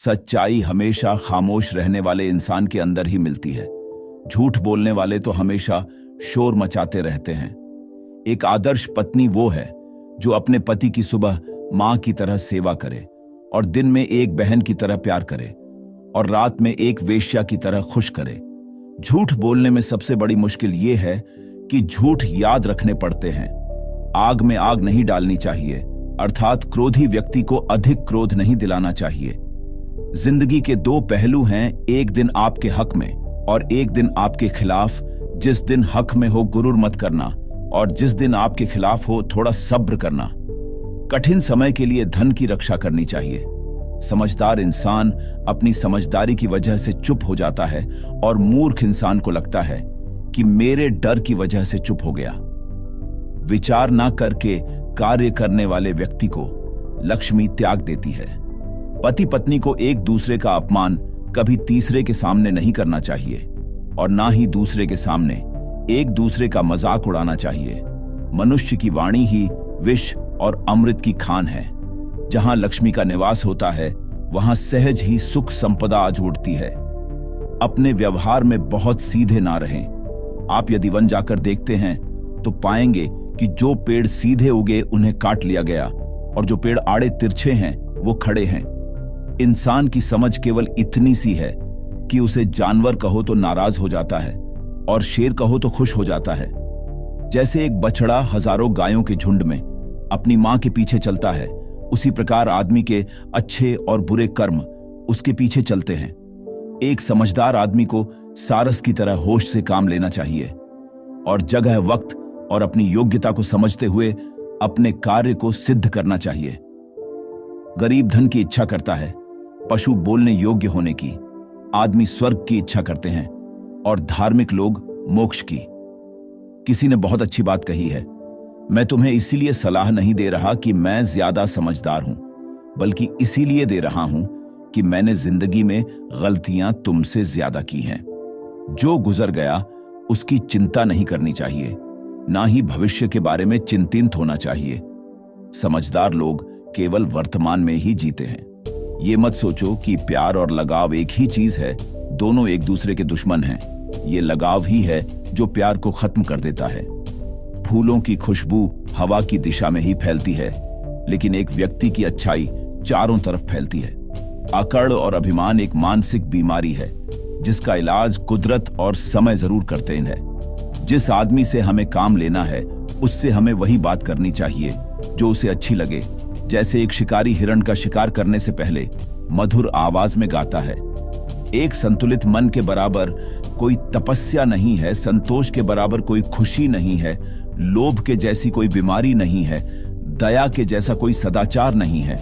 सच्चाई हमेशा खामोश रहने वाले इंसान के अंदर ही मिलती है। झूठ बोलने वाले तो हमेशा शोर मचाते रहते हैं। एक आदर्श पत्नी वो है जो अपने पति की सुबह मां की तरह सेवा करे और दिन में एक बहन की तरह प्यार करे और रात में एक वेश्या की तरह खुश करे। झूठ बोलने में सबसे बड़ी मुश्किल ये है कि झूठ याद रखने पड़ते हैं। आग में आग नहीं डालनी चाहिए, अर्थात क्रोधी व्यक्ति को अधिक क्रोध नहीं दिलाना चाहिए। जिंदगी के दो पहलू हैं, एक दिन आपके हक में और एक दिन आपके खिलाफ। जिस दिन हक में हो गुरूर मत करना और जिस दिन आपके खिलाफ हो थोड़ा सब्र करना। कठिन समय के लिए धन की रक्षा करनी चाहिए। समझदार इंसान अपनी समझदारी की वजह से चुप हो जाता है और मूर्ख इंसान को लगता है कि मेरे डर की वजह से चुप हो गया। विचार ना करके कार्य करने वाले व्यक्ति को लक्ष्मी त्याग देती है। पति पत्नी को एक दूसरे का अपमान कभी तीसरे के सामने नहीं करना चाहिए और ना ही दूसरे के सामने एक दूसरे का मजाक उड़ाना चाहिए। मनुष्य की वाणी ही विष और अमृत की खान है। जहां लक्ष्मी का निवास होता है वहां सहज ही सुख संपदा आ जुड़ती है। अपने व्यवहार में बहुत सीधे ना रहें। आप यदि वन जाकर देखते हैं तो पाएंगे कि जो पेड़ सीधे उगे उन्हें काट लिया गया और जो पेड़ आड़े तिरछे हैं वो खड़े हैं। इंसान की समझ केवल इतनी सी है कि उसे जानवर कहो तो नाराज हो जाता है और शेर कहो तो खुश हो जाता है। जैसे एक बछड़ा हजारों गायों के झुंड में अपनी मां के पीछे चलता है, उसी प्रकार आदमी के अच्छे और बुरे कर्म उसके पीछे चलते हैं। एक समझदार आदमी को सारस की तरह होश से काम लेना चाहिए और जगह, वक्त और अपनी योग्यता को समझते हुए अपने कार्य को सिद्ध करना चाहिए। गरीब धन की इच्छा करता है, पशु बोलने योग्य होने की, आदमी स्वर्ग की इच्छा करते हैं और धार्मिक लोग मोक्ष की। किसी ने बहुत अच्छी बात कही है, मैं तुम्हें इसीलिए सलाह नहीं दे रहा कि मैं ज्यादा समझदार हूं, बल्कि इसीलिए दे रहा हूं कि मैंने जिंदगी में गलतियां तुमसे ज्यादा की हैं। जो गुजर गया उसकी चिंता नहीं करनी चाहिए, ना ही भविष्य के बारे में चिंतित होना चाहिए। समझदार लोग केवल वर्तमान में ही जीते हैं। ये मत सोचो कि प्यार और लगाव एक ही चीज है, दोनों एक दूसरे के दुश्मन हैं। ये लगाव ही है जो प्यार को खत्म कर देता है। फूलों की खुशबू हवा की दिशा में ही फैलती है, लेकिन एक व्यक्ति की अच्छाई चारों तरफ फैलती है। अकड़ और अभिमान एक मानसिक बीमारी है जिसका इलाज कुदरत और समय जरूर करते हैं। जिस आदमी से हमें काम लेना है उससे हमें वही बात करनी चाहिए जो उसे अच्छी लगे। जैसे एक शिकारी हिरण का शिकार करने से पहले मधुर आवाज में गाता है। एक संतुलित मन के बराबर कोई तपस्या नहीं है, संतोष के बराबर कोई खुशी नहीं है, लोभ के जैसी कोई बीमारी नहीं है, दया के जैसा कोई सदाचार नहीं है।